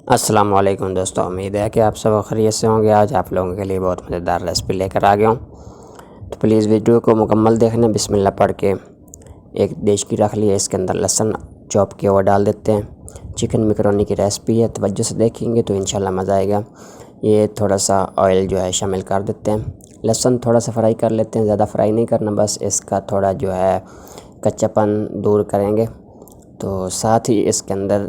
السلام علیکم دوستوں، امید ہے کہ آپ سب خیریت سے ہوں گے۔ آج آپ لوگوں کے لیے بہت مزیدار ریسپی لے کر آ گیا ہوں، تو پلیز ویڈیو کو مکمل دیکھنا۔ بسم اللہ پڑھ کے ایک دیش کی رکھ لی ہے، اس کے اندر لہسن چاپ کیا ہوا ڈال دیتے ہیں۔ چکن میکرونی کی ریسپی ہے، توجہ سے دیکھیں گے تو انشاءاللہ مزہ آئے گا۔ یہ تھوڑا سا آئل جو ہے شامل کر دیتے ہیں۔ لہسن تھوڑا سا فرائی کر لیتے ہیں، زیادہ فرائی نہیں کرنا، بس اس کا تھوڑا جو ہے کچا پن دور کریں گے۔ تو ساتھ ہی اس کے اندر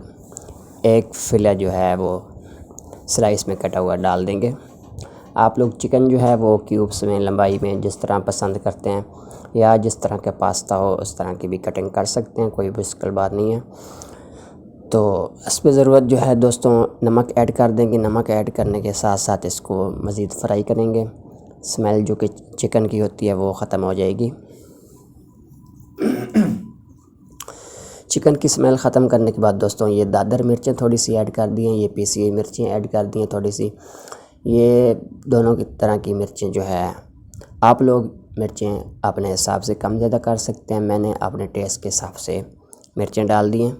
ایک فلہ جو ہے وہ سلائس میں کٹا ہوا ڈال دیں گے۔ آپ لوگ چکن جو ہے وہ کیوبس میں لمبائی میں جس طرح پسند کرتے ہیں، یا جس طرح کا پاستا ہو اس طرح کی بھی کٹنگ کر سکتے ہیں، کوئی مشکل بات نہیں ہے۔ تو اس پہ ضرورت جو ہے دوستوں نمک ایڈ کر دیں گے۔ نمک ایڈ کرنے کے ساتھ ساتھ اس کو مزید فرائی کریں گے، اسمیل جو کہ چکن کی ہوتی ہے وہ ختم ہو جائے گی۔ چکن کی اسمیل ختم کرنے کے بعد دوستوں یہ دادر مرچیں تھوڑی سی ایڈ کر دی ہیں، یہ پیسی ہوئی مرچیں ایڈ کر دی ہیں تھوڑی سی۔ یہ دونوں کی طرح کی مرچیں جو ہے آپ لوگ مرچیں اپنے حساب سے کم زیادہ کر سکتے ہیں، میں نے اپنے ٹیسٹ کے حساب سے مرچیں ڈال دی ہیں۔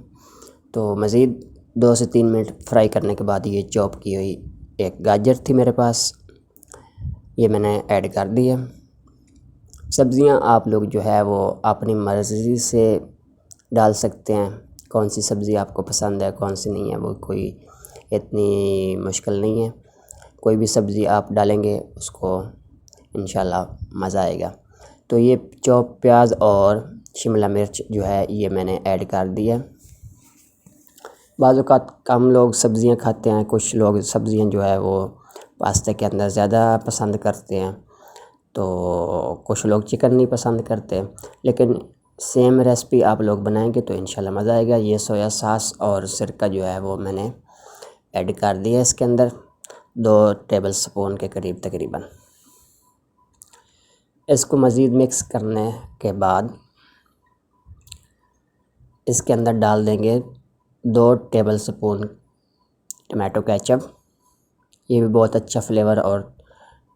تو مزید 2 سے 3 منٹ فرائی کرنے کے بعد یہ چوپ کی ہوئی ایک گاجر تھی میرے پاس، یہ میں نے ایڈ کر دی ہے۔ سبزیاں آپ لوگ جو ہے وہ اپنی مرضی سے ڈال سکتے ہیں، کون سی سبزی آپ کو پسند ہے کون سی نہیں ہے، وہ کوئی اتنی مشکل نہیں ہے۔ کوئی بھی سبزی آپ ڈالیں گے اس کو انشاءاللہ مزہ آئے گا۔ تو یہ چوپ پیاز اور شملہ مرچ جو ہے یہ میں نے ایڈ کر دی ہے۔ بعض اوقات کم لوگ سبزیاں کھاتے ہیں، کچھ لوگ سبزیاں جو ہے وہ پاستے کے اندر زیادہ پسند کرتے ہیں، تو کچھ لوگ چکن نہیں پسند کرتے، لیکن سیم ریسپی آپ لوگ بنائیں گے تو انشاءاللہ مزہ آئے گا۔ یہ سویا ساس اور سرکہ جو ہے وہ میں نے ایڈ کر دیا اس کے اندر 2 ٹیبل سپون کے قریب تقریباً۔ اس کو مزید مکس کرنے کے بعد اس کے اندر ڈال دیں گے 2 ٹیبل سپون ٹمیٹو کیچپ۔ یہ بھی بہت اچھا فلیور اور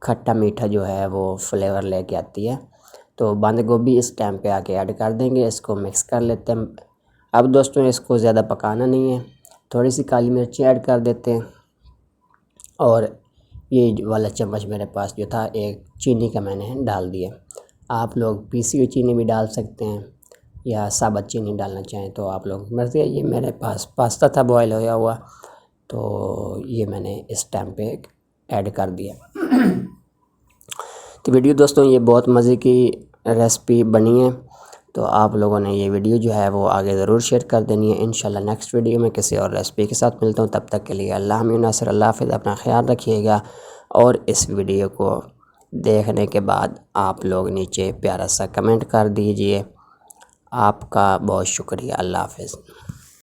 کھٹا میٹھا جو ہے وہ فلیور لے کے آتی ہے۔ تو بند گوبھی اس ٹائم پہ آ کے ایڈ کر دیں گے، اس کو مکس کر لیتے ہیں۔ اب دوستوں اس کو زیادہ پکانا نہیں ہے، تھوڑی سی کالی مرچی ایڈ کر دیتے ہیں، اور یہ والا چمچ میرے پاس جو تھا ایک چینی کا میں نے ڈال دیا۔ آپ لوگ پیسی ہوئی چینی بھی ڈال سکتے ہیں، یا ثابت چینی ڈالنا چاہیں تو آپ لوگ مرضی ہے۔ یہ میرے پاس پاستا تھا بوائل ہویا ہوا، تو یہ میں نے اس ٹائم پہ ایڈ کر دیا۔ تو ویڈیو دوستوں یہ بہت مزے کی ریسپی بنی ہے، تو آپ لوگوں نے یہ ویڈیو جو ہے وہ آگے ضرور شیئر کر دینی ہے۔ انشاءاللہ نیکسٹ ویڈیو میں کسی اور ریسپی کے ساتھ ملتا ہوں، تب تک کے لیے اللہ حافظ ناصر، اللہ حافظ، اپنا خیال رکھیے گا۔ اور اس ویڈیو کو دیکھنے کے بعد آپ لوگ نیچے پیارا سا کمنٹ کر دیجئے۔ آپ کا بہت شکریہ، اللہ حافظ۔